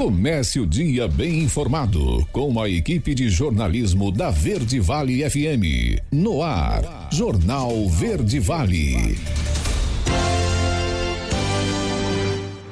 Comece o dia bem informado com a equipe de jornalismo da Verde Vale FM. No ar, Jornal Verde Vale.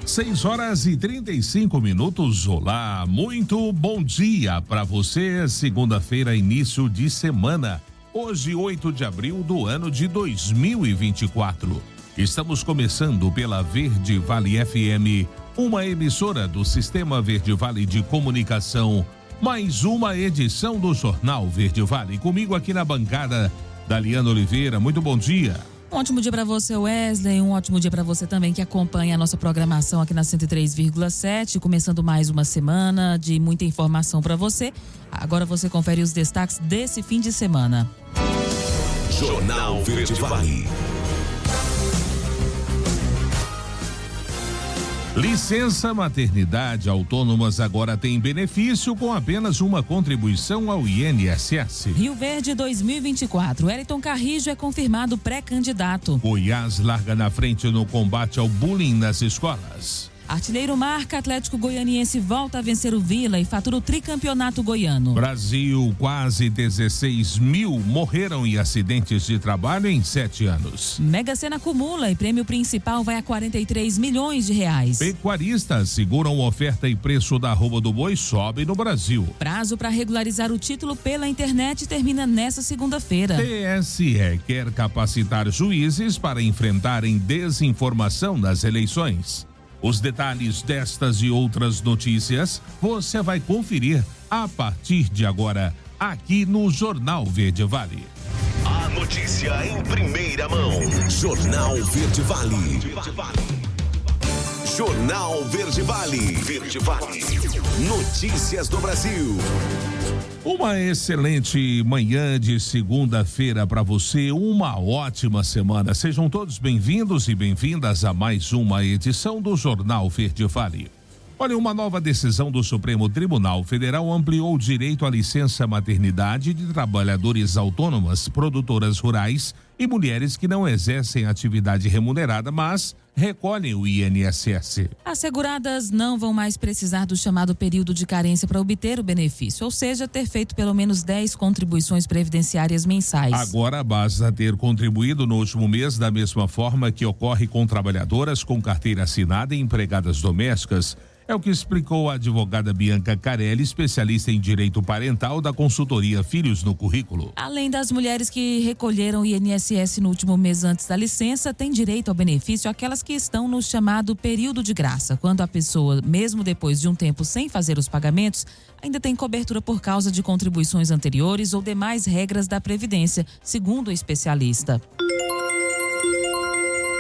6h35. Olá, muito bom dia para você. Segunda-feira, início de semana. Hoje, 8 de abril do ano de 2024. Estamos começando pela Verde Vale FM, uma emissora do Sistema Verde Vale de Comunicação. Mais uma edição do Jornal Verde Vale. Comigo aqui na bancada, Daliana Oliveira. Muito bom dia. Um ótimo dia para você, Wesley. Um ótimo dia para você também que acompanha a nossa programação aqui na 103,7. Começando mais uma semana de muita informação para você. Agora você confere os destaques desse fim de semana. Jornal Verde Vale. Licença maternidade autônomas agora tem benefício com apenas uma contribuição ao INSS. Rio Verde 2024. Wellington Carrijo é confirmado pré-candidato. Goiás larga na frente no combate ao bullying nas escolas. Artilheiro marca, Atlético Goianiense volta a vencer o Vila e fatura o tricampeonato goiano. Brasil, quase 16 mil morreram em acidentes de trabalho em 7 anos. Mega Sena acumula e prêmio principal vai a 43 milhões de reais. Pecuaristas seguram oferta e preço da arroba do boi sobe no Brasil. Prazo para regularizar o título pela internet termina nesta segunda-feira. TSE quer capacitar juízes para enfrentarem desinformação nas eleições. Os detalhes destas e outras notícias você vai conferir a partir de agora, aqui no Jornal Verde Vale. A notícia em primeira mão. Jornal Verde Vale. Jornal Verde Vale. Verde Vale. Notícias do Brasil. Uma excelente manhã de segunda-feira para você, uma ótima semana. Sejam todos bem-vindos e bem-vindas a mais uma edição do Jornal Verde Vale. Olha, uma nova decisão do Supremo Tribunal Federal ampliou o direito à licença maternidade de trabalhadores autônomas, produtoras rurais e mulheres que não exercem atividade remunerada, mas recolhem o INSS. As seguradas não vão mais precisar do chamado período de carência para obter o benefício, ou seja, ter feito pelo menos 10 contribuições previdenciárias mensais. Agora basta ter contribuído no último mês da mesma forma que ocorre com trabalhadoras com carteira assinada e empregadas domésticas. É o que explicou a advogada Bianca Carelli, especialista em direito parental da consultoria Filhos no Currículo. Além das mulheres que recolheram o INSS no último mês antes da licença, têm direito ao benefício aquelas que estão no chamado período de graça, quando a pessoa, mesmo depois de um tempo sem fazer os pagamentos, ainda tem cobertura por causa de contribuições anteriores ou demais regras da Previdência, segundo o especialista.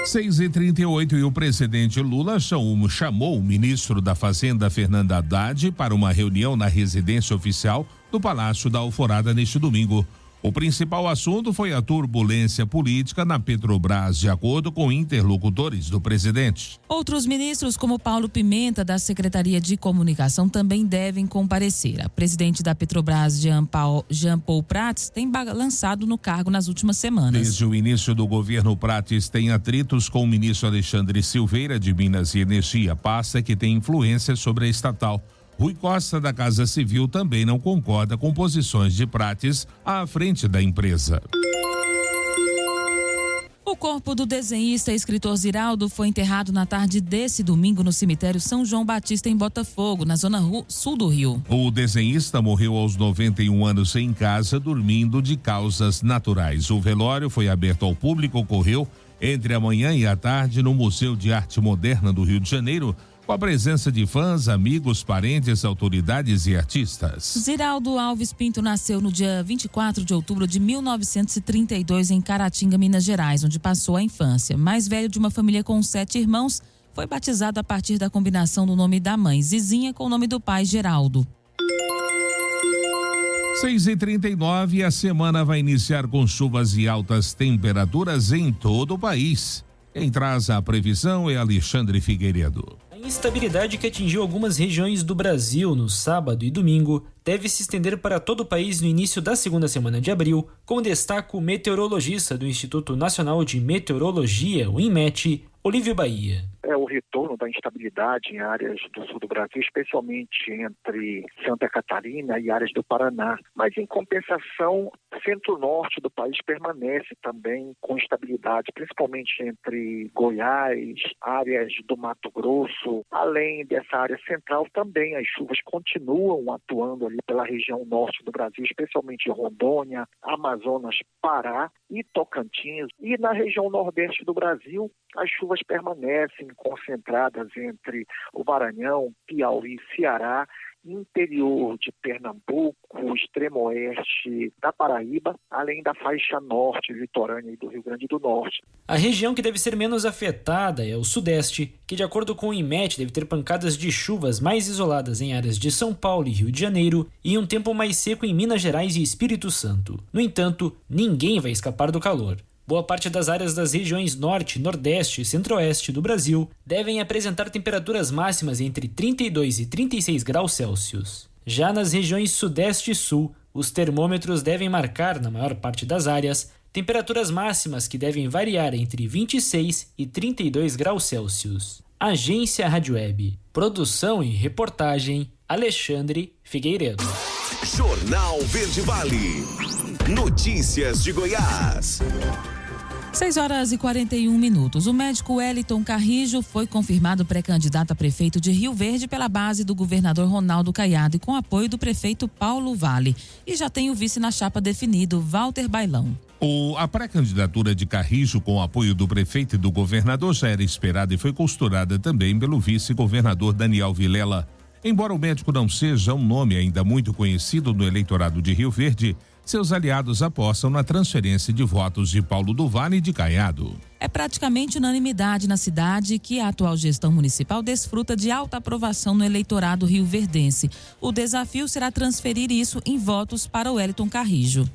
6h38 e o presidente Lula chamou o ministro da Fazenda, Fernando Haddad, para uma reunião na residência oficial do Palácio da Alvorada neste domingo. O principal assunto foi a turbulência política na Petrobras, de acordo com interlocutores do presidente. Outros ministros, como Paulo Pimenta, da Secretaria de Comunicação, também devem comparecer. A presidente da Petrobras, Jean Paul Prats, tem balançado no cargo nas últimas semanas. Desde o início do governo, Prats tem atritos com o ministro Alexandre Silveira, de Minas e Energia, pasta que tem influência sobre a estatal. Rui Costa, da Casa Civil, também não concorda com posições de Prats à frente da empresa. O corpo do desenhista e escritor Ziraldo foi enterrado na tarde desse domingo no cemitério São João Batista, em Botafogo, na zona sul do Rio. O desenhista morreu aos 91 anos em casa, dormindo de causas naturais. O velório foi aberto ao público, ocorreu entre a manhã e a tarde no Museu de Arte Moderna do Rio de Janeiro, com a presença de fãs, amigos, parentes, autoridades e artistas. Ziraldo Alves Pinto nasceu no dia 24 de outubro de 1932 em Caratinga, Minas Gerais, onde passou a infância. Mais velho de uma família com 7 irmãos, foi batizado a partir da combinação do nome da mãe, Zizinha, com o nome do pai, Geraldo. 6h39, a semana vai iniciar com chuvas e altas temperaturas em todo o país. Quem traz a previsão é Alexandre Figueiredo. A instabilidade que atingiu algumas regiões do Brasil no sábado e domingo deve se estender para todo o país no início da segunda semana de abril, como destaca o meteorologista do Instituto Nacional de Meteorologia, o INMET, Olívio Bahia. O retorno a instabilidade em áreas do sul do Brasil, especialmente entre Santa Catarina e áreas do Paraná. Mas, em compensação, o centro-norte do país permanece também com instabilidade, principalmente entre Goiás, áreas do Mato Grosso. Além dessa área central, também as chuvas continuam atuando ali pela região norte do Brasil, especialmente Rondônia, Amazonas, Pará e Tocantins. E na região nordeste do Brasil, as chuvas permanecem concentradas entre o Maranhão, Piauí, Ceará, interior de Pernambuco, extremo oeste da Paraíba, além da faixa norte litorânea e do Rio Grande do Norte. A região que deve ser menos afetada é o Sudeste, que de acordo com o IMET deve ter pancadas de chuvas mais isoladas em áreas de São Paulo e Rio de Janeiro e um tempo mais seco em Minas Gerais e Espírito Santo. No entanto, ninguém vai escapar do calor. Boa parte das áreas das regiões Norte, Nordeste e Centro-Oeste do Brasil devem apresentar temperaturas máximas entre 32 e 36 graus Celsius. Já nas regiões Sudeste e Sul, os termômetros devem marcar, na maior parte das áreas, temperaturas máximas que devem variar entre 26 e 32 graus Celsius. Agência Rádio Web. Produção e reportagem, Alexandre Figueiredo. Jornal Verde Vale. Notícias de Goiás. 6h41. O médico Wellington Carrijo foi confirmado pré-candidato a prefeito de Rio Verde pela base do governador Ronaldo Caiado e com apoio do prefeito Paulo Vale. E já tem o vice na chapa definido, Walter Bailão. A pré-candidatura de Carrijo com apoio do prefeito e do governador já era esperada e foi costurada também pelo vice-governador Daniel Vilela. Embora o médico não seja um nome ainda muito conhecido no eleitorado de Rio Verde, seus aliados apostam na transferência de votos de Paulo do Vale e de Caiado. É praticamente unanimidade na cidade que a atual gestão municipal desfruta de alta aprovação no eleitorado rioverdense. O desafio será transferir isso em votos para o Wellington Carrijo.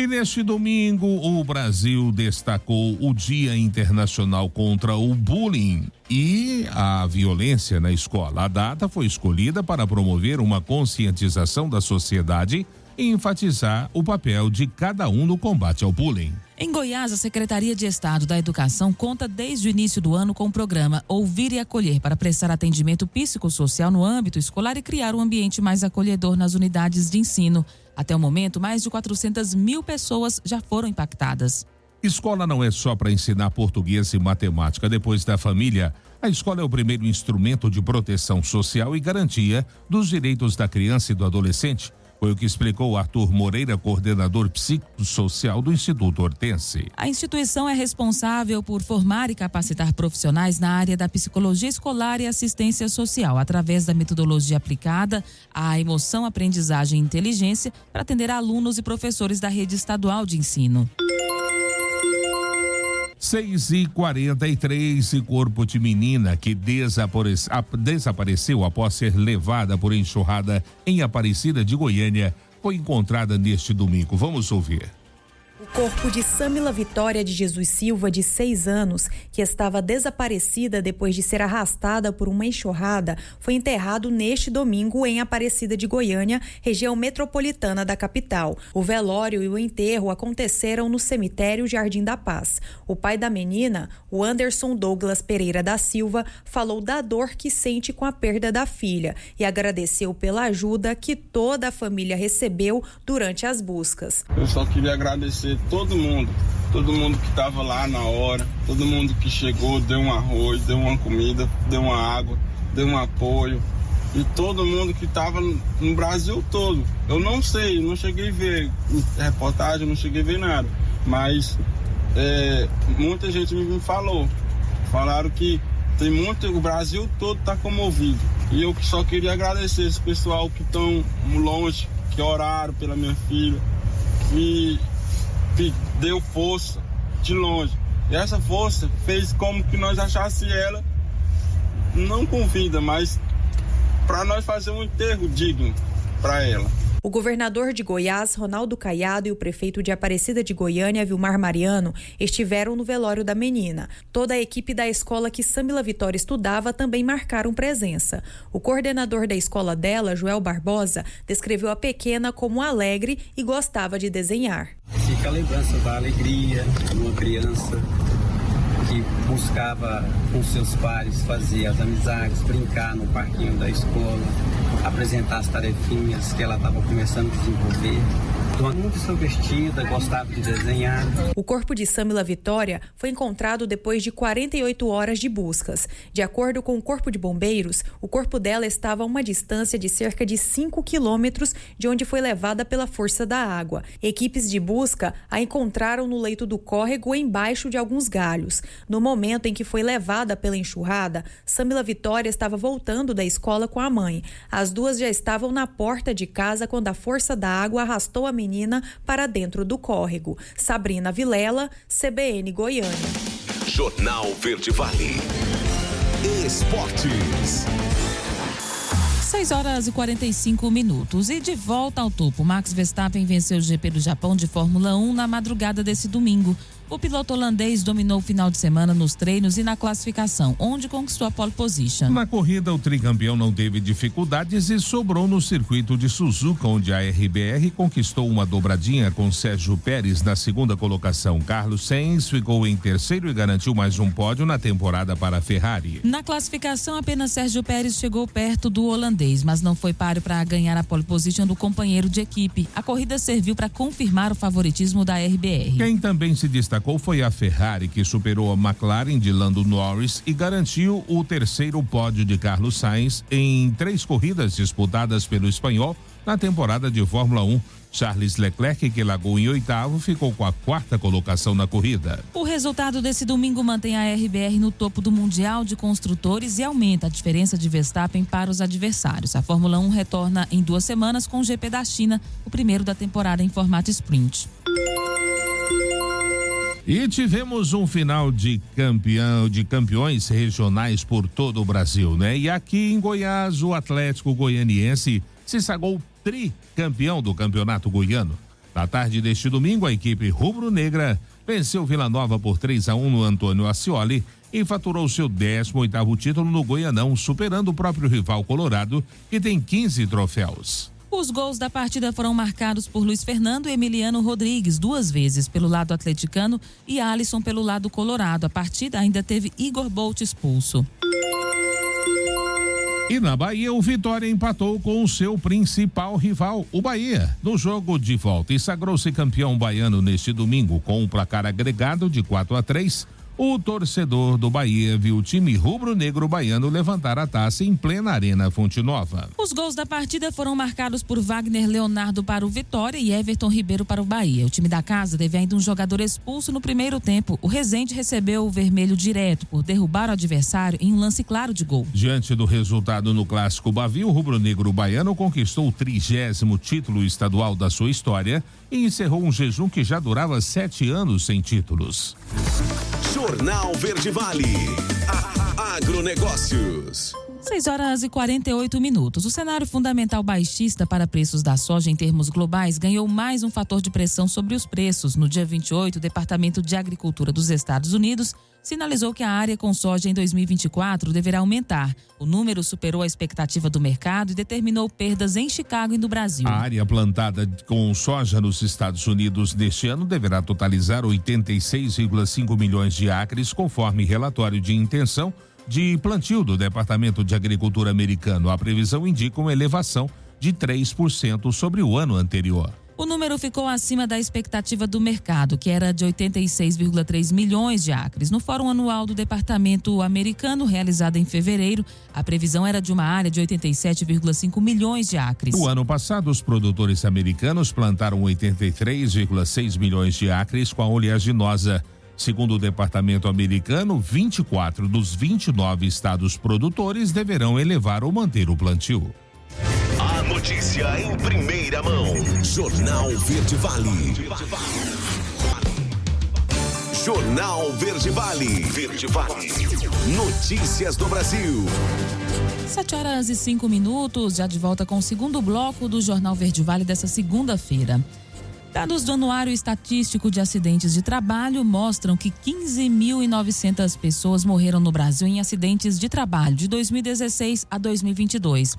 E neste domingo, o Brasil destacou o Dia Internacional contra o Bullying e a Violência na Escola. A data foi escolhida para promover uma conscientização da sociedade e enfatizar o papel de cada um no combate ao bullying. Em Goiás, a Secretaria de Estado da Educação conta desde o início do ano com o programa Ouvir e Acolher para prestar atendimento psicossocial no âmbito escolar e criar um ambiente mais acolhedor nas unidades de ensino. Até o momento, mais de 400 mil pessoas já foram impactadas. Escola não é só para ensinar português e matemática. Depois da família, a escola é o primeiro instrumento de proteção social e garantia dos direitos da criança e do adolescente. Foi o que explicou Arthur Moreira, coordenador psicossocial do Instituto Hortense. A instituição é responsável por formar e capacitar profissionais na área da psicologia escolar e assistência social, através da metodologia aplicada à emoção, aprendizagem e inteligência, para atender alunos e professores da rede estadual de ensino. 6h43, corpo de menina que desapareceu após ser levada por enxurrada em Aparecida de Goiânia foi encontrada neste domingo. Vamos ouvir. O corpo de Samila Vitória de Jesus Silva, de 6 anos, que estava desaparecida depois de ser arrastada por uma enxurrada, foi enterrado neste domingo em Aparecida de Goiânia, região metropolitana da capital. O velório e o enterro aconteceram no cemitério Jardim da Paz. O pai da menina, o Anderson Douglas Pereira da Silva, falou da dor que sente com a perda da filha e agradeceu pela ajuda que toda a família recebeu durante as buscas. Eu só queria agradecer todo mundo que estava lá na hora, todo mundo que chegou, deu um arroz, deu uma comida, deu uma água, deu um apoio, e todo mundo que estava no Brasil todo. Eu não sei, não cheguei a ver reportagem, não cheguei a ver nada, mas muita gente me falaram que tem o Brasil todo está comovido, e eu só queria agradecer esse pessoal que estão longe, que oraram pela minha filha, que deu força de longe. E essa força fez como que nós achasse ela, não com vida, mas para nós fazer um enterro digno para ela. O governador de Goiás, Ronaldo Caiado, e o prefeito de Aparecida de Goiânia, Vilmar Mariano, estiveram no velório da menina. Toda a equipe da escola que Samila Vitória estudava também marcaram presença. O coordenador da escola dela, Joel Barbosa, descreveu a pequena como alegre e gostava de desenhar. Fica a lembrança da alegria de uma criança que buscava com seus pares fazer as amizades, brincar no parquinho da escola, apresentar as tarefinhas que ela estava começando a desenvolver. Muito extrovertida, gostava de desenhar. O corpo de Samila Vitória foi encontrado depois de 48 horas de buscas. De acordo com o Corpo de Bombeiros, o corpo dela estava a uma distância de cerca de 5 quilômetros de onde foi levada pela força da água. Equipes de busca a encontraram no leito do córrego embaixo de alguns galhos. No momento em que foi levada pela enxurrada, Samila Vitória estava voltando da escola com a mãe. As duas já estavam na porta de casa quando a força da água arrastou a menina para dentro do córrego. Sabrina Vilela, CBN Goiânia. Jornal Verde Vale. Esportes. 6h45. E de volta ao topo, Max Verstappen venceu o GP do Japão de Fórmula 1 na madrugada desse domingo. O piloto holandês dominou o final de semana nos treinos e na classificação, onde conquistou a pole position. Na corrida, o tricampeão não teve dificuldades e sobrou no circuito de Suzuka, onde a RBR conquistou uma dobradinha com Sérgio Pérez na segunda colocação. Carlos Sainz ficou em terceiro e garantiu mais um pódio na temporada para a Ferrari. Na classificação, apenas Sérgio Pérez chegou perto do holandês, mas não foi páreo para ganhar a pole position do companheiro de equipe. A corrida serviu para confirmar o favoritismo da RBR. Quem também se destacou foi a Ferrari, que superou a McLaren de Lando Norris e garantiu o terceiro pódio de Carlos Sainz em 3 corridas disputadas pelo espanhol na temporada de Fórmula 1. Charles Leclerc, que largou em 8º, ficou com a 4ª colocação na corrida. O resultado desse domingo mantém a RBR no topo do Mundial de Construtores e aumenta a diferença de Verstappen para os adversários. A Fórmula 1 retorna em 2 semanas com o GP da China, o primeiro da temporada em formato sprint. E tivemos um final de campeões regionais por todo o Brasil, né? E aqui em Goiás, o Atlético Goianiense se sagrou tricampeão do Campeonato Goiano. Na tarde deste domingo, a equipe rubro-negra venceu Vila Nova por 3-1 no Antônio Ascioli e faturou seu 18º título no Goianão, superando o próprio rival Colorado, que tem 15 troféus. Os gols da partida foram marcados por Luiz Fernando e Emiliano Rodrigues 2 vezes pelo lado atleticano e Alisson pelo lado colorado. A partida ainda teve Igor Bolt expulso. E na Bahia, o Vitória empatou com o seu principal rival, o Bahia, no jogo de volta e sagrou-se campeão baiano neste domingo com um placar agregado de 4-3. O torcedor do Bahia viu o time rubro-negro baiano levantar a taça em plena Arena Fonte Nova. Os gols da partida foram marcados por Wagner Leonardo para o Vitória e Everton Ribeiro para o Bahia. O time da casa teve ainda um jogador expulso no primeiro tempo. O Rezende recebeu o vermelho direto por derrubar o adversário em um lance claro de gol. Diante do resultado no Clássico Bavi, o rubro-negro baiano conquistou o 30º título estadual da sua história e encerrou um jejum que já durava 7 anos sem títulos. Jornal Verde Vale. Agronegócios. 6h48. O cenário fundamental baixista para preços da soja em termos globais ganhou mais um fator de pressão sobre os preços. No dia 28, o Departamento de Agricultura dos Estados Unidos sinalizou que a área com soja em 2024 deverá aumentar. O número superou a expectativa do mercado e determinou perdas em Chicago e no Brasil. A área plantada com soja nos Estados Unidos neste ano deverá totalizar 86,5 milhões de acres, conforme relatório de intenção de plantio do Departamento de Agricultura americano. A previsão indica uma elevação de 3% sobre o ano anterior. O número ficou acima da expectativa do mercado, que era de 86,3 milhões de acres. No Fórum Anual do Departamento Americano, realizado em fevereiro, a previsão era de uma área de 87,5 milhões de acres. No ano passado, os produtores americanos plantaram 83,6 milhões de acres com a oleaginosa. Segundo o Departamento Americano, 24 dos 29 estados produtores deverão elevar ou manter o plantio. A notícia em primeira mão. Jornal Verde Vale. Jornal Verde Vale. Verde Vale. Notícias do Brasil. 7h05, já de volta com o segundo bloco do Jornal Verde Vale dessa segunda-feira. Dados do Anuário Estatístico de Acidentes de Trabalho mostram que 15.900 pessoas morreram no Brasil em acidentes de trabalho de 2016 a 2022.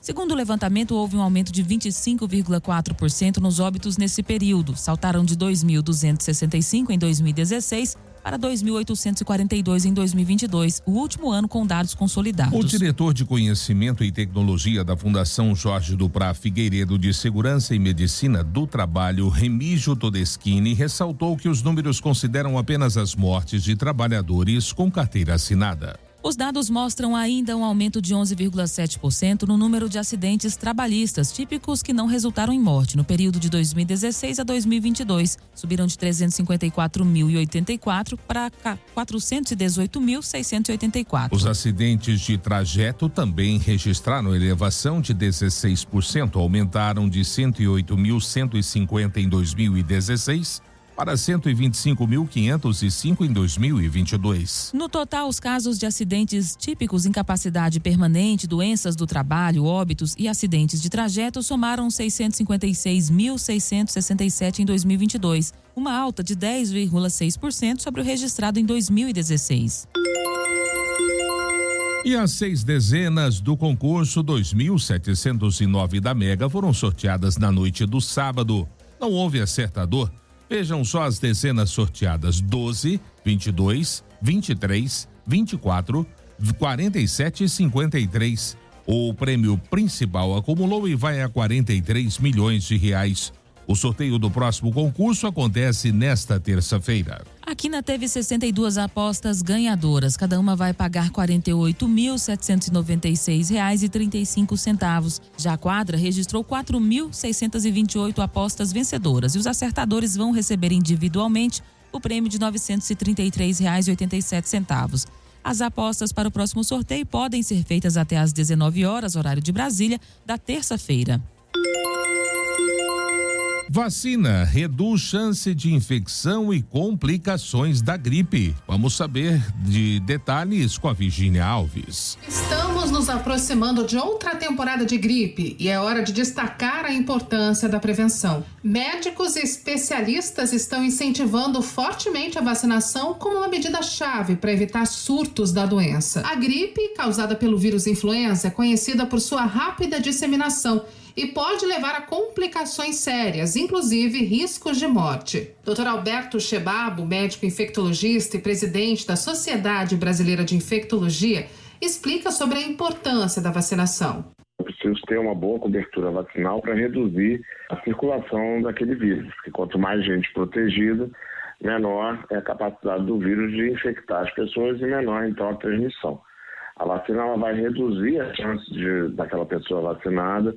Segundo o levantamento, houve um aumento de 25,4% nos óbitos nesse período. Saltaram de 2.265 em 2016 para 2.842 em 2022, o último ano com dados consolidados. O diretor de Conhecimento e Tecnologia da Fundação Jorge Duprá Figueiredo de Segurança e Medicina do Trabalho, Remígio Todeschini, ressaltou que os números consideram apenas as mortes de trabalhadores com carteira assinada. Os dados mostram ainda um aumento de 11,7% no número de acidentes trabalhistas típicos que não resultaram em morte no período de 2016 a 2022. Subiram de 354.084 para 418.684. Os acidentes de trajeto também registraram elevação de 16%, aumentaram de 108.150 em 2016 para 125.505 em 2022. No total, os casos de acidentes típicos, incapacidade permanente, doenças do trabalho, óbitos e acidentes de trajeto somaram 656.667 em 2022, uma alta de 10,6% sobre o registrado em 2016. E as 6 dezenas do concurso 2.709 da Mega foram sorteadas na noite do sábado. Não houve acertador. Vejam só as dezenas sorteadas: 12, 22, 23, 24, 47 e 53. O prêmio principal acumulou e vai a 43 milhões de reais. O sorteio do próximo concurso acontece nesta terça-feira. A Quina teve 62 apostas ganhadoras. Cada uma vai pagar R$ 48.796,35. Já a quadra registrou 4.628 apostas vencedoras e os acertadores vão receber individualmente o prêmio de R$ 933,87. As apostas para o próximo sorteio podem ser feitas até às 19 horas, horário de Brasília, da terça-feira. Vacina reduz chance de infecção e complicações da gripe. Vamos saber de detalhes com a Virgínia Alves. Estamos nos aproximando de outra temporada de gripe e é hora de destacar a importância da prevenção. Médicos e especialistas estão incentivando fortemente a vacinação como uma medida-chave para evitar surtos da doença. A gripe, causada pelo vírus influenza, é conhecida por sua rápida disseminação e pode levar a complicações sérias, inclusive riscos de morte. Dr. Alberto Chebabo, médico infectologista e presidente da Sociedade Brasileira de Infectologia, explica sobre a importância da vacinação. É preciso ter uma boa cobertura vacinal para reduzir a circulação daquele vírus, porque quanto mais gente protegida, menor é a capacidade do vírus de infectar as pessoas e menor, então, a transmissão. A vacina ela vai reduzir a chance daquela pessoa vacinada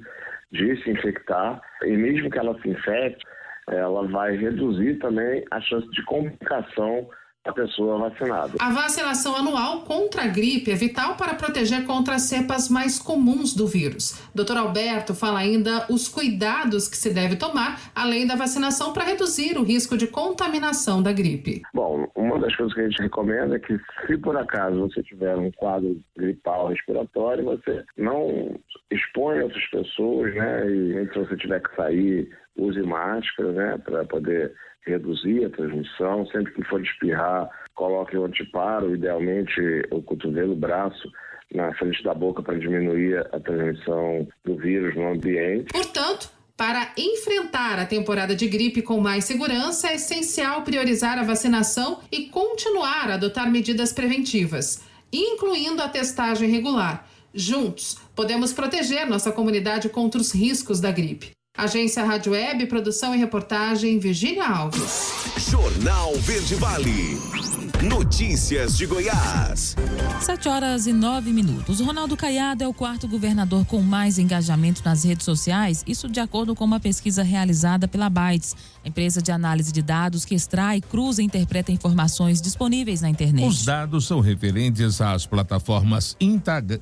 de se infectar, e mesmo que ela se infecte, ela vai reduzir também a chance de complicação da pessoa vacinada. A vacinação anual contra a gripe é vital para proteger contra as cepas mais comuns do vírus. Dr. Alberto fala ainda os cuidados que se deve tomar, além da vacinação, para reduzir o risco de contaminação da gripe. Bom, uma das coisas que a gente recomenda é que, se por acaso você tiver um quadro gripal respiratório, você não exponha outras pessoas, né? E se você tiver que sair, use máscara, né? Para poder reduzir a transmissão. Sempre que for espirrar, coloque o antiparo, idealmente o cotovelo, o braço na frente da boca para diminuir a transmissão do vírus no ambiente. Portanto, para enfrentar a temporada de gripe com mais segurança, é essencial priorizar a vacinação e continuar a adotar medidas preventivas, incluindo a testagem regular. Juntos, podemos proteger nossa comunidade contra os riscos da gripe. Agência Rádio Web, produção e reportagem, Virgínia Alves. Jornal Verde Vale. Notícias de Goiás. 7h09. Ronaldo Caiado é o 4º governador com mais engajamento nas redes sociais, isso de acordo com uma pesquisa realizada pela Bytes, a empresa de análise de dados que extrai, cruza e interpreta informações disponíveis na internet. Os dados são referentes às plataformas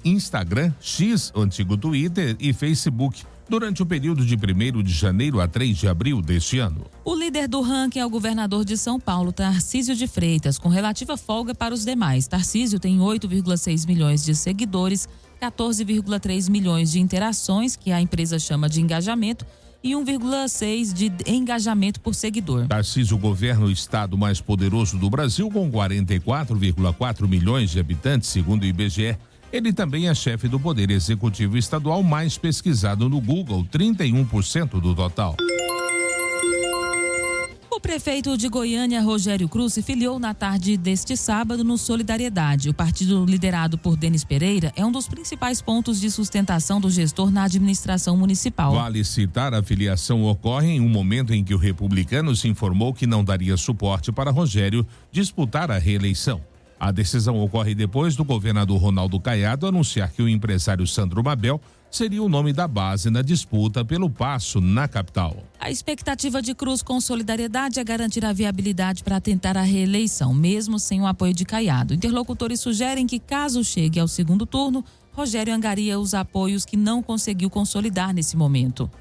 Instagram, X, antigo Twitter, e Facebook, durante o período de 1º de janeiro a 3 de abril deste ano. O líder do ranking é o governador de São Paulo, Tarcísio de Freitas, com relativa folga para os demais. Tarcísio tem 8,6 milhões de seguidores, 14,3 milhões de interações, que a empresa chama de engajamento, e 1,6 de engajamento por seguidor. Tarcísio governa o estado mais poderoso do Brasil, com 44,4 milhões de habitantes, segundo o IBGE. Ele também é chefe do Poder Executivo Estadual mais pesquisado no Google, 31% do total. O prefeito de Goiânia, Rogério Cruz, se filiou na tarde deste sábado no Solidariedade. O partido liderado por Denis Pereira é um dos principais pontos de sustentação do gestor na administração municipal. Vale citar, a filiação ocorre em um momento em que o republicano se informou que não daria suporte para Rogério disputar a reeleição. A decisão ocorre depois do governador Ronaldo Caiado anunciar que o empresário Sandro Mabel seria o nome da base na disputa pelo Paço na capital. A expectativa de Cruz com Solidariedade é garantir a viabilidade para tentar a reeleição, mesmo sem o apoio de Caiado. Interlocutores sugerem que, caso chegue ao segundo turno, Rogério angaria os apoios que não conseguiu consolidar nesse momento.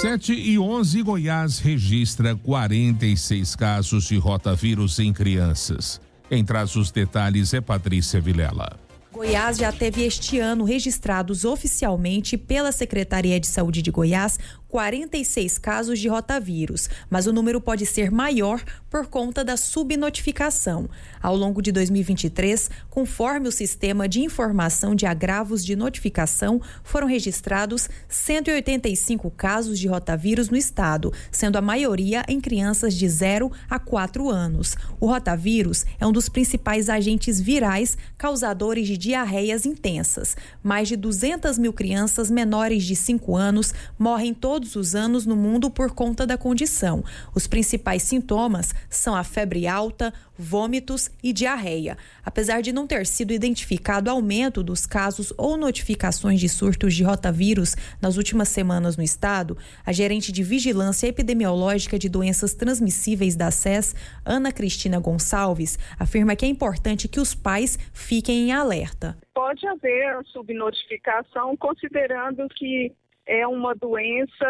7h11, Goiás registra 46 casos de rotavírus em crianças. Quem traz os detalhes é Patrícia Vilela. Goiás já teve este ano registrados oficialmente pela Secretaria de Saúde de Goiás 46 casos de rotavírus, mas o número pode ser maior por conta da subnotificação. Ao longo de 2023, conforme o Sistema de Informação de Agravos de Notificação, foram registrados 185 casos de rotavírus no estado, sendo a maioria em crianças de 0 a 4 anos. O rotavírus é um dos principais agentes virais causadores de diarreias intensas. Mais de 200 mil crianças menores de 5 anos morrem todos os anos no mundo por conta da condição. Os principais sintomas são a febre alta, vômitos e diarreia. Apesar de não ter sido identificado aumento dos casos ou notificações de surtos de rotavírus nas últimas semanas no estado, a gerente de Vigilância Epidemiológica de Doenças Transmissíveis da SES, Ana Cristina Gonçalves, afirma que é importante que os pais fiquem em alerta. Pode haver subnotificação considerando que é uma doença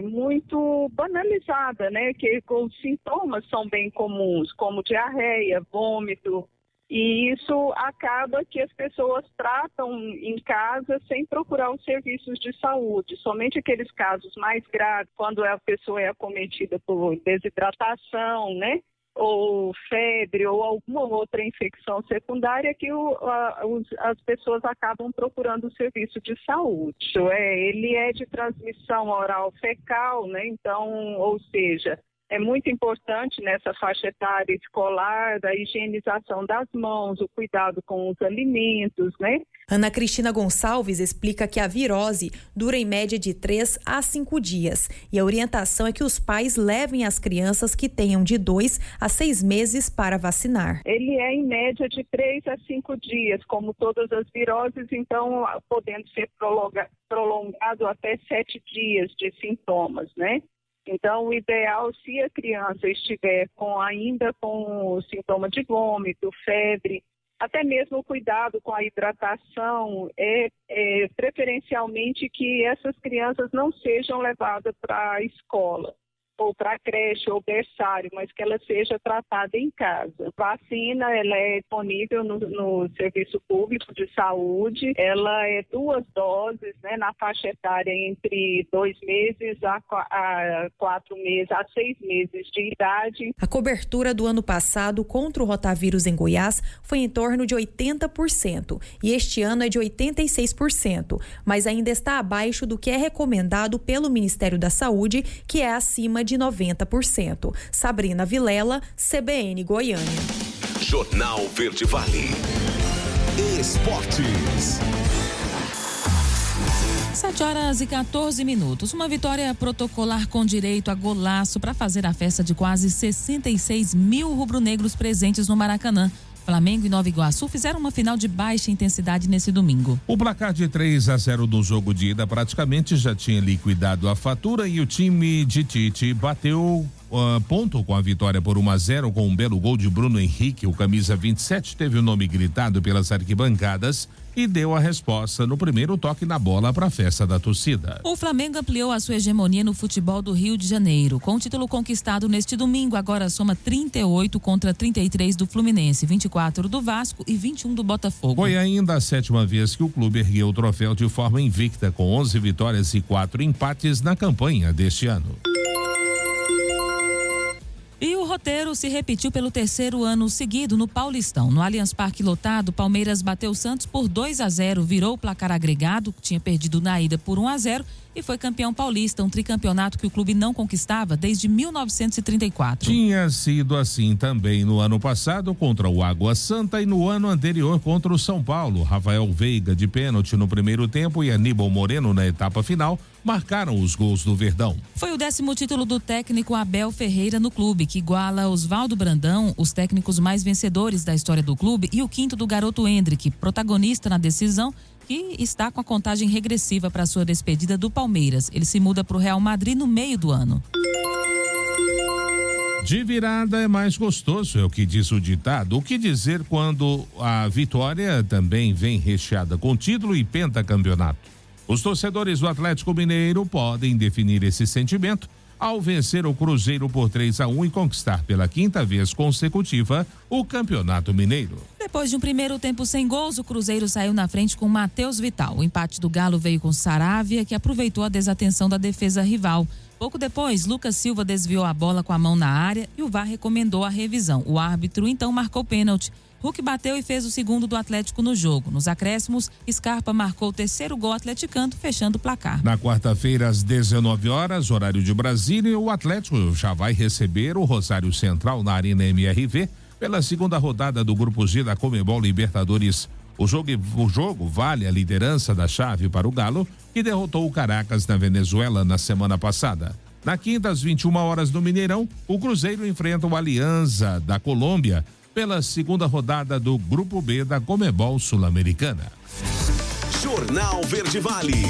muito banalizada, né? Que os sintomas são bem comuns, como diarreia, vômito, e isso acaba que as pessoas tratam em casa sem procurar os serviços de saúde. Somente aqueles casos mais graves, quando a pessoa é acometida por desidratação, né? Ou febre ou alguma outra infecção secundária que as pessoas acabam procurando o serviço de saúde. Ele é de transmissão oral fecal, né? Então, ou seja, é muito importante nessa faixa etária escolar a higienização das mãos, o cuidado com os alimentos, né? Ana Cristina Gonçalves explica que a virose dura em média de 3 a 5 dias e a orientação é que os pais levem as crianças que tenham de 2 a 6 meses para vacinar. Ele é em média de 3 a 5 dias, como todas as viroses, então podendo ser prolongado até 7 dias de sintomas, né? Então, o ideal, se a criança estiver ainda com sintoma de vômito, febre, até mesmo o cuidado com a hidratação, preferencialmente que essas crianças não sejam levadas para a escola, ou para a creche ou berçário, mas que ela seja tratada em casa. A vacina, ela é disponível no Serviço Público de Saúde, ela é 2 doses, né, na faixa etária entre 2 meses a 4 meses, a 6 meses de idade. A cobertura do ano passado contra o rotavírus em Goiás foi em torno de 80% e este ano é de 86%, mas ainda está abaixo do que é recomendado pelo Ministério da Saúde, que é acima de 90%. Sabrina Vilela, CBN Goiânia. Jornal Verde Vale. Esportes. 7h14. Uma vitória protocolar com direito a golaço para fazer a festa de quase 66 mil rubro-negros presentes no Maracanã. Flamengo e Nova Iguaçu fizeram uma final de baixa intensidade nesse domingo. O placar de 3-0 do jogo de ida praticamente já tinha liquidado a fatura e o time de Tite bateu ponto com a vitória por 1-0 com um belo gol de Bruno Henrique. O camisa 27 teve o nome gritado pelas arquibancadas e deu a resposta no primeiro toque na bola para a festa da torcida. O Flamengo ampliou a sua hegemonia no futebol do Rio de Janeiro. Com o título conquistado neste domingo, agora soma 38 contra 33 do Fluminense, 24 do Vasco e 21 do Botafogo. Foi ainda a 7ª vez que o clube ergueu o troféu de forma invicta, com 11 vitórias e 4 empates na campanha deste ano. E o roteiro se repetiu pelo terceiro ano seguido no Paulistão. No Allianz Parque lotado, Palmeiras bateu o Santos por 2-0, virou o placar agregado, tinha perdido na ida por 1-0 e foi campeão paulista, um tricampeonato que o clube não conquistava desde 1934. Tinha sido assim também no ano passado contra o Água Santa e no ano anterior contra o São Paulo. Rafael Veiga de pênalti no primeiro tempo e Aníbal Moreno na etapa final marcaram os gols do Verdão. Foi o 10º título do técnico Abel Ferreira no clube, que iguala Oswaldo Brandão, os técnicos mais vencedores da história do clube, e o 5º do garoto Hendrick, protagonista na decisão, que está com a contagem regressiva para sua despedida do Palmeiras. Ele se muda para o Real Madrid no meio do ano. De virada é mais gostoso, é o que diz o ditado. O que dizer quando a vitória também vem recheada com título e pentacampeonato? Os torcedores do Atlético Mineiro podem definir esse sentimento ao vencer o Cruzeiro por 3-1 e conquistar pela 5ª vez consecutiva o Campeonato Mineiro. Depois de um primeiro tempo sem gols, o Cruzeiro saiu na frente com Matheus Vital. O empate do Galo veio com Saravia, que aproveitou a desatenção da defesa rival. Pouco depois, Lucas Silva desviou a bola com a mão na área e o VAR recomendou a revisão. O árbitro então marcou pênalti. Hulk bateu e fez o segundo do Atlético no jogo. Nos acréscimos, Scarpa marcou o terceiro gol atleticano, fechando o placar. Na quarta-feira, às 19 horas, horário de Brasília, o Atlético já vai receber o Rosário Central na Arena MRV pela segunda rodada do Grupo G da Conmebol Libertadores. O jogo vale a liderança da chave para o Galo, que derrotou o Caracas na Venezuela na semana passada. Na quinta, às 21 horas no Mineirão, o Cruzeiro enfrenta o Alianza da Colômbia pela segunda rodada do Grupo B da Conmebol Sul-Americana. Jornal Verde Vale.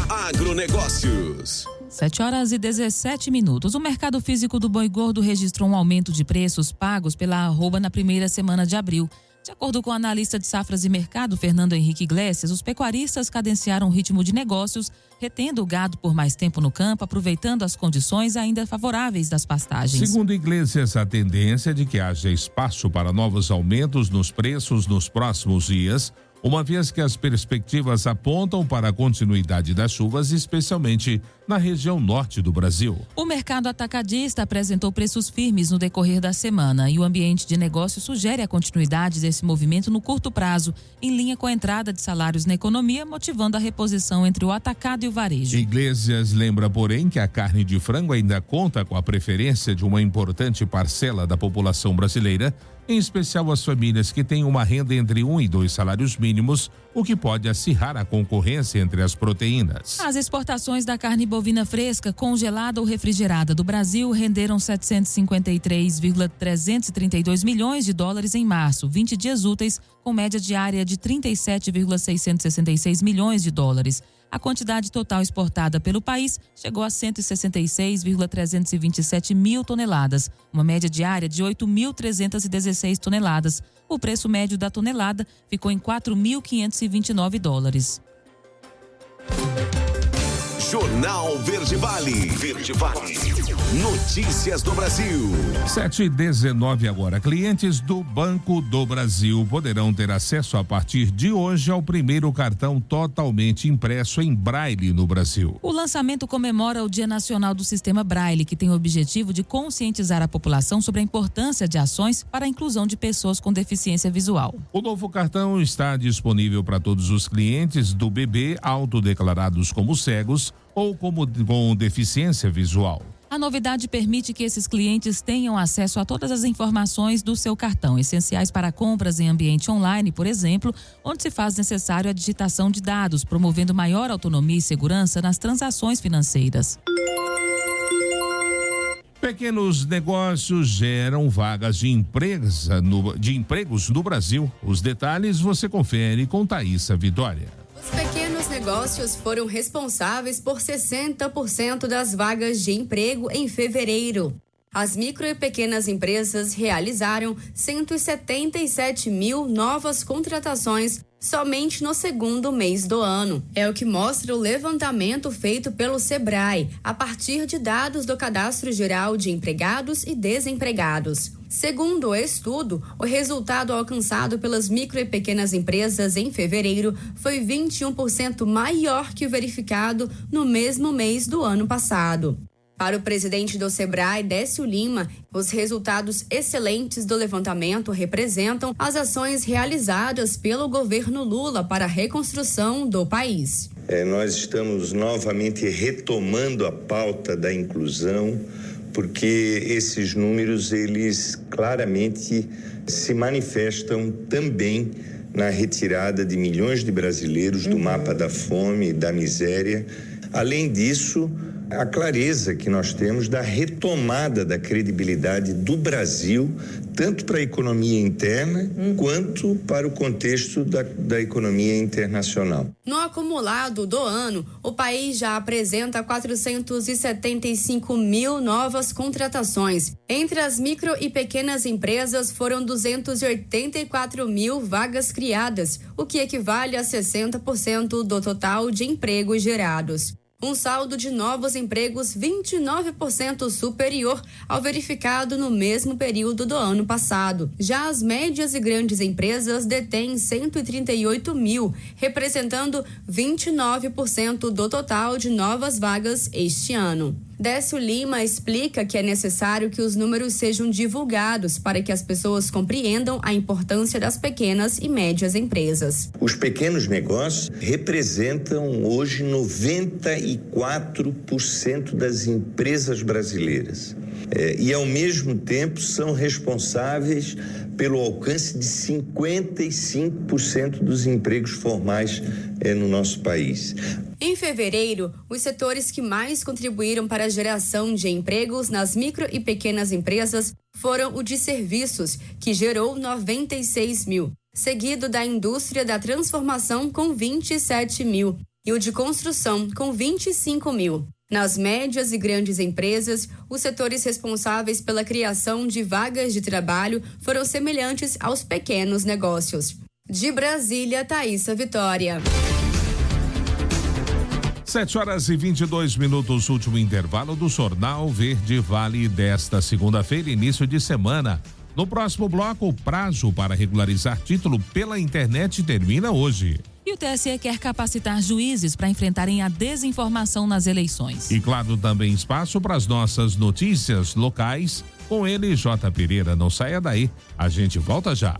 Agronegócios. 7h17. O mercado físico do boi gordo registrou um aumento de preços pagos pela arroba na primeira semana de abril. De acordo com o analista de safras e mercado, Fernando Henrique Iglesias, os pecuaristas cadenciaram o ritmo de negócios, retendo o gado por mais tempo no campo, aproveitando as condições ainda favoráveis das pastagens. Segundo Iglesias, a tendência é de que haja espaço para novos aumentos nos preços nos próximos dias, uma vez que as perspectivas apontam para a continuidade das chuvas, especialmente na região norte do Brasil. O mercado atacadista apresentou preços firmes no decorrer da semana e o ambiente de negócio sugere a continuidade desse movimento no curto prazo, em linha com a entrada de salários na economia, motivando a reposição entre o atacado e o varejo. Iglesias lembra, porém, que a carne de frango ainda conta com a preferência de uma importante parcela da população brasileira, em especial as famílias que têm uma renda entre 1 e 2 salários mínimos, o que pode acirrar a concorrência entre as proteínas. As exportações da carne bovina fresca, congelada ou refrigerada do Brasil renderam 753,332 milhões de dólares em março, 20 dias úteis, com média diária de 37,666 milhões de dólares. A quantidade total exportada pelo país chegou a 166,327 mil toneladas, uma média diária de 8.316 toneladas. O preço médio da tonelada ficou em 4.529 dólares. Jornal Verde Vale. Verde Vale. Notícias do Brasil. 7h19 agora. Clientes do Banco do Brasil poderão ter acesso a partir de hoje ao primeiro cartão totalmente impresso em Braille no Brasil. O lançamento comemora o Dia Nacional do Sistema Braille, que tem o objetivo de conscientizar a população sobre a importância de ações para a inclusão de pessoas com deficiência visual. O novo cartão está disponível para todos os clientes do BB autodeclarados como cegos ou com deficiência visual. A novidade permite que esses clientes tenham acesso a todas as informações do seu cartão, essenciais para compras em ambiente online, por exemplo, onde se faz necessário a digitação de dados, promovendo maior autonomia e segurança nas transações financeiras. Pequenos negócios geram vagas de empregos no Brasil. Os detalhes você confere com Thaísa Vitória. Os pequenos negócios foram responsáveis por 60% das vagas de emprego em fevereiro. As micro e pequenas empresas realizaram 177 mil novas contratações somente no segundo mês do ano. É o que mostra o levantamento feito pelo Sebrae, a partir de dados do Cadastro Geral de Empregados e Desempregados. Segundo o estudo, o resultado alcançado pelas micro e pequenas empresas em fevereiro foi 21% maior que o verificado no mesmo mês do ano passado. Para o presidente do Sebrae, Décio Lima, os resultados excelentes do levantamento representam as ações realizadas pelo governo Lula para a reconstrução do país. Nós estamos novamente retomando a pauta da inclusão, porque esses números, eles claramente se manifestam também na retirada de milhões de brasileiros do mapa da fome e da miséria. Além disso, a clareza que nós temos da retomada da credibilidade do Brasil, tanto para a economia interna quanto para o contexto da economia internacional. No acumulado do ano, o país já apresenta 475 mil novas contratações. Entre as micro e pequenas empresas, foram 284 mil vagas criadas, o que equivale a 60% do total de empregos gerados. Um saldo de novos empregos 29% superior ao verificado no mesmo período do ano passado. Já as médias e grandes empresas detêm 138 mil, representando 29% do total de novas vagas este ano. Décio Lima explica que é necessário que os números sejam divulgados para que as pessoas compreendam a importância das pequenas e médias empresas. Os pequenos negócios representam hoje 94% das empresas brasileiras. E, ao mesmo tempo, são responsáveis pelo alcance de 55% dos empregos formais no nosso país. Em fevereiro, os setores que mais contribuíram para a geração de empregos nas micro e pequenas empresas foram o de serviços, que gerou 96 mil, seguido da indústria da transformação com 27 mil e o de construção com 25 mil. Nas médias e grandes empresas, os setores responsáveis pela criação de vagas de trabalho foram semelhantes aos pequenos negócios. De Brasília, Thaísa Vitória. 7h22, último intervalo do Jornal Verde Vale desta segunda-feira, início de semana. No próximo bloco, o prazo para regularizar título pela internet termina hoje. E o TSE quer capacitar juízes para enfrentarem a desinformação nas eleições. E claro, também espaço para as nossas notícias locais. Com ele, J. Pereira. Não saia daí, a gente volta já.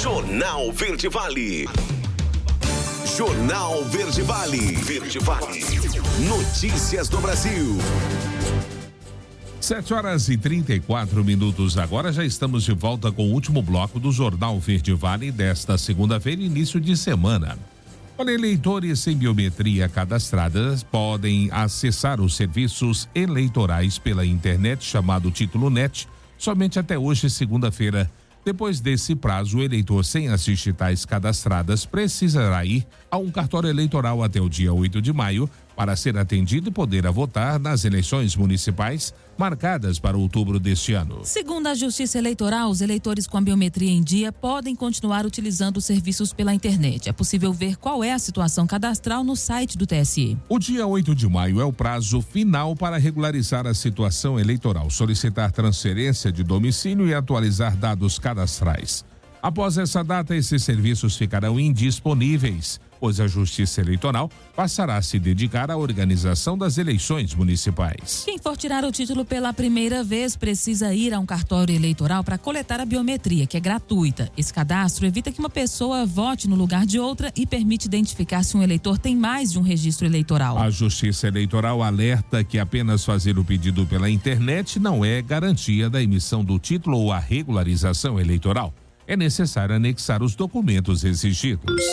Jornal Verde Vale. Jornal Verde Vale. Verde Vale. Notícias do Brasil. 7h34. Agora já estamos de volta com o último bloco do Jornal Verde Vale desta segunda-feira, início de semana. Olha, eleitores sem biometria cadastradas podem acessar os serviços eleitorais pela internet, chamado Título Net, somente até hoje, segunda-feira. Depois desse prazo, o eleitor sem as digitais cadastradas precisará ir a um cartório eleitoral até o dia 8 de maio para ser atendido e poder votar nas eleições municipais marcadas para outubro deste ano. Segundo a Justiça Eleitoral, os eleitores com a biometria em dia podem continuar utilizando os serviços pela internet. É possível ver qual é a situação cadastral no site do TSE. O dia 8 de maio é o prazo final para regularizar a situação eleitoral, solicitar transferência de domicílio e atualizar dados cadastrais. Após essa data, esses serviços ficarão indisponíveis, pois a Justiça Eleitoral passará a se dedicar à organização das eleições municipais. Quem for tirar o título pela primeira vez precisa ir a um cartório eleitoral para coletar a biometria, que é gratuita. Esse cadastro evita que uma pessoa vote no lugar de outra e permite identificar se um eleitor tem mais de um registro eleitoral. A Justiça Eleitoral alerta que apenas fazer o pedido pela internet não é garantia da emissão do título ou a regularização eleitoral. É necessário anexar os documentos exigidos.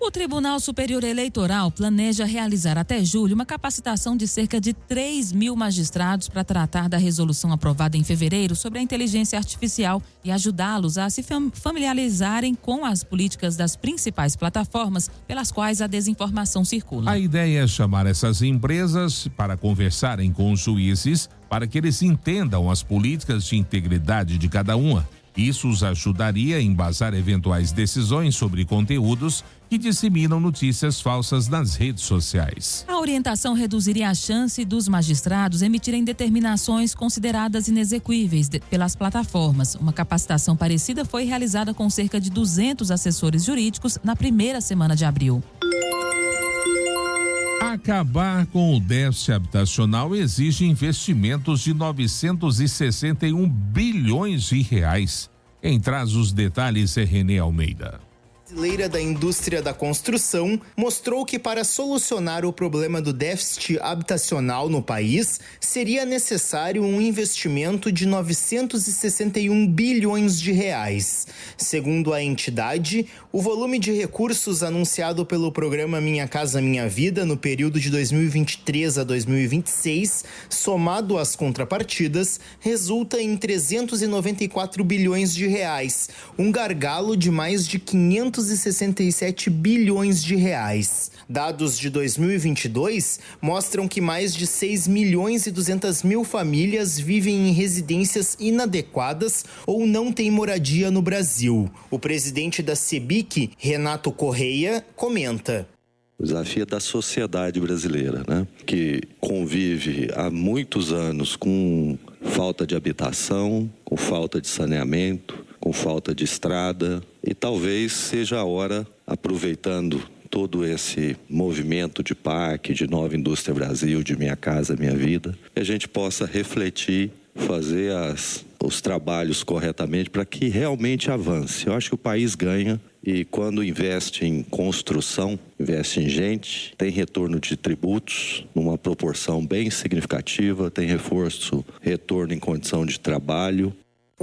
O Tribunal Superior Eleitoral planeja realizar até julho uma capacitação de cerca de 3 mil magistrados para tratar da resolução aprovada em fevereiro sobre a inteligência artificial e ajudá-los a se familiarizarem com as políticas das principais plataformas pelas quais a desinformação circula. A ideia é chamar essas empresas para conversarem com os juízes para que eles entendam as políticas de integridade de cada uma. Isso os ajudaria a embasar eventuais decisões sobre conteúdos que disseminam notícias falsas nas redes sociais. A orientação reduziria a chance dos magistrados emitirem determinações consideradas inexequíveis pelas plataformas. Uma capacitação parecida foi realizada com cerca de 200 assessores jurídicos na primeira semana de abril. A Acabar com o déficit habitacional exige investimentos de 961 bilhões de reais. Quem traz os detalhes é Renê Almeida. Brasileira da Indústria da Construção mostrou que para solucionar o problema do déficit habitacional no país, seria necessário um investimento de 961 bilhões de reais. Segundo a entidade, o volume de recursos anunciado pelo programa Minha Casa Minha Vida no período de 2023 a 2026, somado às contrapartidas, resulta em 394 bilhões de reais, um gargalo de mais de 567 bilhões de reais. Dados de 2022 mostram que mais de 6 milhões e 200 mil famílias vivem em residências inadequadas ou não têm moradia no Brasil. O presidente da CEBIC, Renato Correia, comenta. O desafio da sociedade brasileira, né? Que convive há muitos anos com falta de habitação, com falta de saneamento, com falta de estrada, e talvez seja a hora, aproveitando todo esse movimento de PAC, de Nova Indústria Brasil, de Minha Casa Minha Vida, que a gente possa refletir, fazer os trabalhos corretamente para que realmente avance. Eu acho que o país ganha e quando investe em construção, investe em gente, tem retorno de tributos numa proporção bem significativa, tem retorno em condição de trabalho.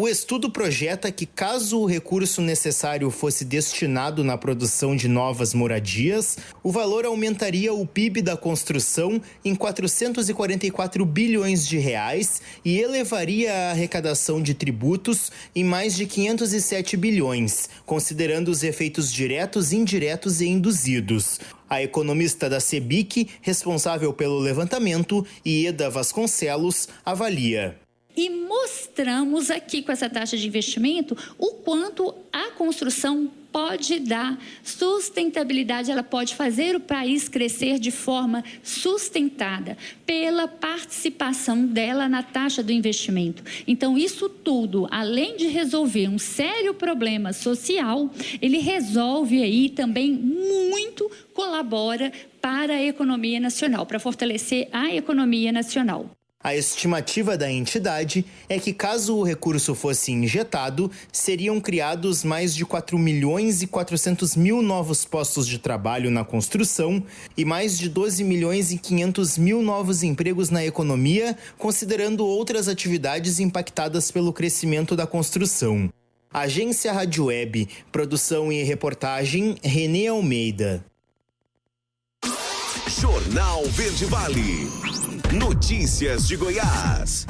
O estudo projeta que, caso o recurso necessário fosse destinado na produção de novas moradias, o valor aumentaria o PIB da construção em 444 bilhões de reais e elevaria a arrecadação de tributos em mais de 507 bilhões, considerando os efeitos diretos, indiretos e induzidos. A economista da CEBIC, responsável pelo levantamento, Ieda Vasconcelos, avalia. E mostramos aqui com essa taxa de investimento o quanto a construção pode dar sustentabilidade, ela pode fazer o país crescer de forma sustentada pela participação dela na taxa do investimento. Então, isso tudo, além de resolver um sério problema social, ele resolve aí também muito, colabora para a economia nacional, para fortalecer a economia nacional. A estimativa da entidade é que, caso o recurso fosse injetado, seriam criados mais de 4 milhões e 400 mil novos postos de trabalho na construção e mais de 12 milhões e 500 mil novos empregos na economia, considerando outras atividades impactadas pelo crescimento da construção. Agência Rádio Web, produção e reportagem, Renê Almeida. Jornal Verde Vale. Notícias de Goiás.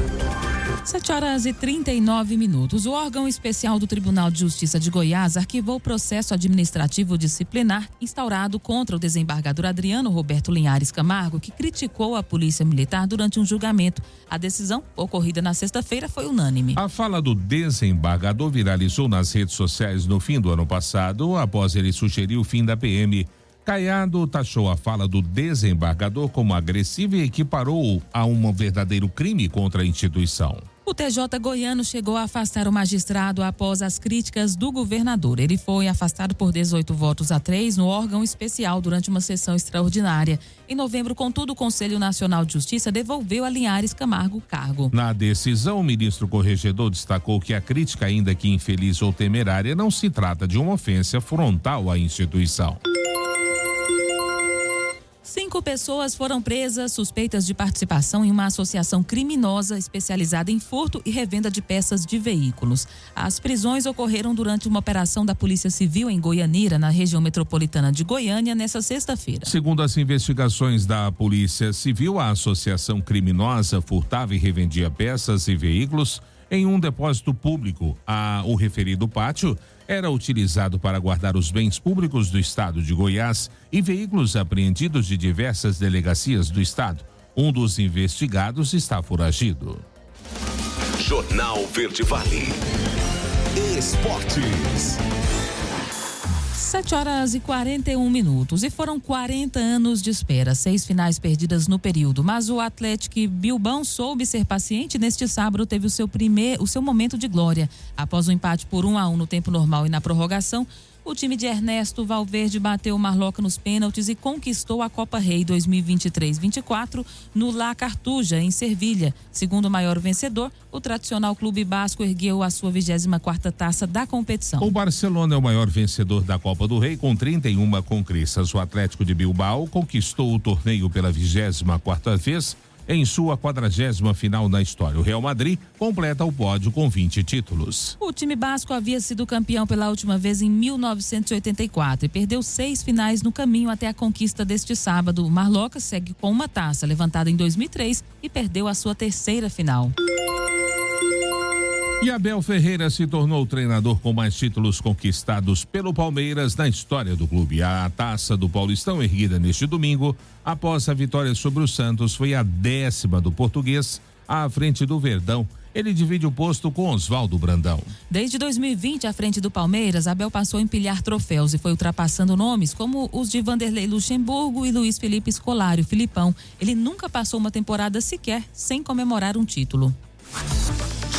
7h39. O órgão especial do Tribunal de Justiça de Goiás arquivou o processo administrativo disciplinar instaurado contra o desembargador Adriano Roberto Linhares Camargo, que criticou a Polícia Militar durante um julgamento. A decisão, ocorrida na sexta-feira, foi unânime. A fala do desembargador viralizou nas redes sociais no fim do ano passado, após ele sugerir o fim da PM. Caiado taxou a fala do desembargador como agressiva e equiparou a um verdadeiro crime contra a instituição. O TJ goiano chegou a afastar o magistrado após as críticas do governador. Ele foi afastado por 18-3 no órgão especial durante uma sessão extraordinária. Em novembro, contudo, o Conselho Nacional de Justiça devolveu a Linhares Camargo o cargo. Na decisão, o ministro corregedor destacou que a crítica, ainda que infeliz ou temerária, não se trata de uma ofensa frontal à instituição. 5 pessoas foram presas suspeitas de participação em uma associação criminosa especializada em furto e revenda de peças de veículos. As prisões ocorreram durante uma operação da Polícia Civil em Goianira, na região metropolitana de Goiânia, nesta sexta-feira. Segundo as investigações da Polícia Civil, a associação criminosa furtava e revendia peças e veículos em um depósito público. O referido pátio era utilizado para guardar os bens públicos do estado de Goiás e veículos apreendidos de diversas delegacias do estado. Um dos investigados está foragido. Jornal Verde Vale. Esportes. 7h41. E foram 40 anos de espera, 6 finais perdidas no período. Mas o Atlético Bilbao soube ser paciente. Neste sábado teve o seu momento de glória. Após o empate por 1-1 no tempo normal e na prorrogação, O time de Ernesto Valverde bateu o Marloca nos pênaltis e conquistou a Copa Rei 2023-24 no La Cartuja, em Servilha. Segundo o maior vencedor, o tradicional clube basco ergueu a sua 24ª taça da competição. O Barcelona é o maior vencedor da Copa do Rei, com 31 conquistas. O Atlético de Bilbao conquistou o torneio pela 24ª vez em sua 40ª final na história. O Real Madrid completa o pódio com 20 títulos. O time basco havia sido campeão pela última vez em 1984 e perdeu 6 finais no caminho até a conquista deste sábado. O Marloca segue com uma taça levantada em 2003 e perdeu a sua 3ª final. E Abel Ferreira se tornou o treinador com mais títulos conquistados pelo Palmeiras na história do clube. A taça do Paulistão, erguida neste domingo, após a vitória sobre o Santos, foi a 10ª do português, à frente do Verdão. Ele divide o posto com Oswaldo Brandão. Desde 2020, à frente do Palmeiras, Abel passou a empilhar troféus e foi ultrapassando nomes como os de Vanderlei Luxemburgo e Luiz Felipe Scolari, o Filipão. Ele nunca passou uma temporada sequer sem comemorar um título.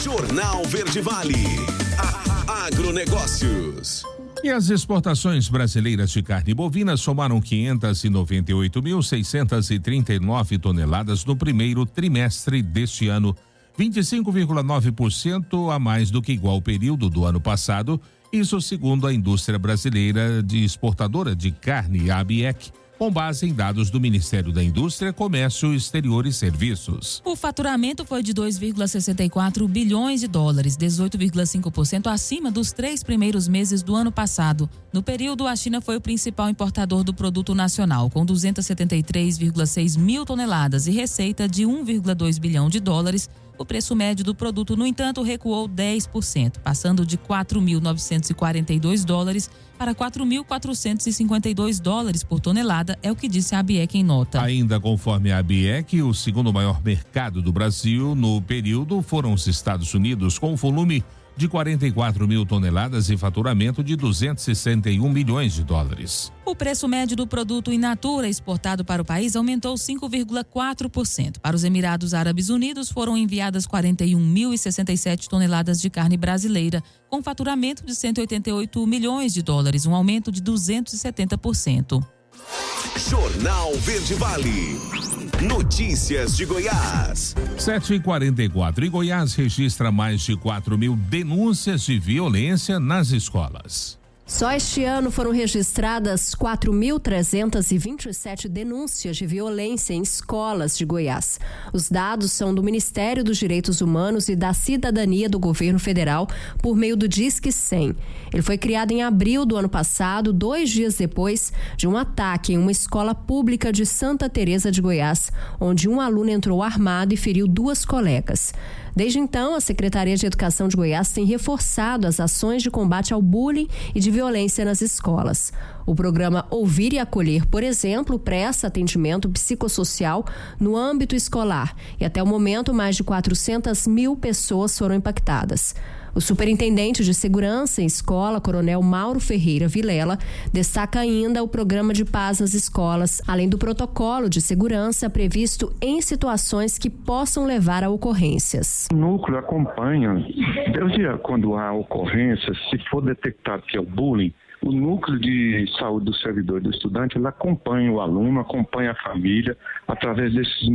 Jornal Verde Vale. Agronegócios. E as exportações brasileiras de carne bovina somaram 598.639 toneladas no primeiro trimestre deste ano, 25,9% a mais do que igual período do ano passado, isso segundo a indústria brasileira de exportadora de carne, a ABIEC, com base em dados do Ministério da Indústria, Comércio Exterior e Serviços. O faturamento foi de 2,64 bilhões de dólares, 18,5% acima dos 3 primeiros meses do ano passado. No período, a China foi o principal importador do produto nacional, com 273,6 mil toneladas e receita de 1,2 bilhão de dólares. O preço médio do produto, no entanto, recuou 10%, passando de 4.942 dólares para 4.452 dólares por tonelada, é o que disse a ABIEC em nota. Ainda conforme a ABIEC, o segundo maior mercado do Brasil no período foram os Estados Unidos, com volume de 44 mil toneladas e faturamento de 261 milhões de dólares. O preço médio do produto in natura exportado para o país aumentou 5,4%. Para os Emirados Árabes Unidos foram enviadas 41.067 toneladas de carne brasileira, com faturamento de 188 milhões de dólares, um aumento de 270%. Jornal Verde Vale. Notícias de Goiás. 7h44. E Goiás registra mais de 4.000 denúncias de violência nas escolas. Só este ano foram registradas 4.327 denúncias de violência em escolas de Goiás. Os dados são do Ministério dos Direitos Humanos e da Cidadania do Governo Federal por meio do Disque 100. Ele foi criado em abril do ano passado, 2 dias depois de um ataque em uma escola pública de Santa Teresa de Goiás, onde um aluno entrou armado e feriu 2 colegas. Desde então, a Secretaria de Educação de Goiás tem reforçado as ações de combate ao bullying e de violência nas escolas. O programa Ouvir e Acolher, por exemplo, presta atendimento psicossocial no âmbito escolar e até o momento mais de 400 mil pessoas foram impactadas. O superintendente de segurança em escola, Coronel Mauro Ferreira Vilela, destaca ainda o programa de paz nas escolas, além do protocolo de segurança previsto em situações que possam levar a ocorrências. O núcleo acompanha, desde quando há ocorrência, se for detectado que é o bullying, o núcleo de saúde do servidor e do estudante, ele acompanha o aluno, acompanha a família, através desses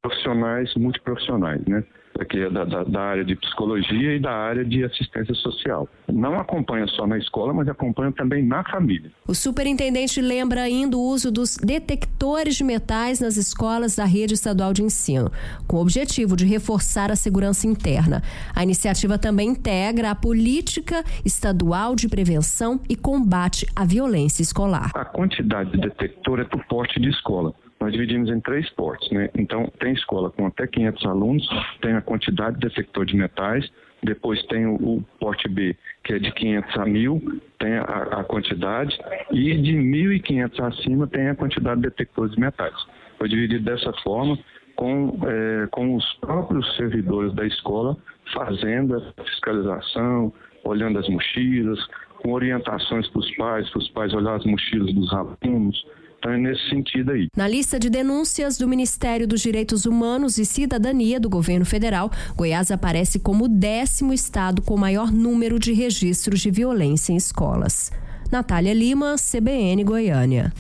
profissionais, multiprofissionais, né? Aqui é da área de psicologia e da área de assistência social. Não acompanha só na escola, mas acompanha também na família. O superintendente lembra ainda o uso dos detectores de metais nas escolas da rede estadual de ensino, com o objetivo de reforçar a segurança interna. A iniciativa também integra a política estadual de prevenção e combate à violência escolar. A quantidade de detector é por porte de escola. Nós dividimos em 3 portes, né? Então, tem escola com até 500 alunos, tem a quantidade de detector de metais, depois tem o porte B, que é de 500 a 1.000, tem a quantidade, e de 1.500 acima tem a quantidade de detectores de metais. Foi dividido dessa forma, com os próprios servidores da escola fazendo a fiscalização, olhando as mochilas, com orientações para os pais olhar as mochilas dos alunos, Então é nesse sentido aí. Na lista de denúncias do Ministério dos Direitos Humanos e Cidadania do Governo Federal, Goiás aparece como o 10º estado com maior número de registros de violência em escolas. Natália Lima, CBN Goiânia.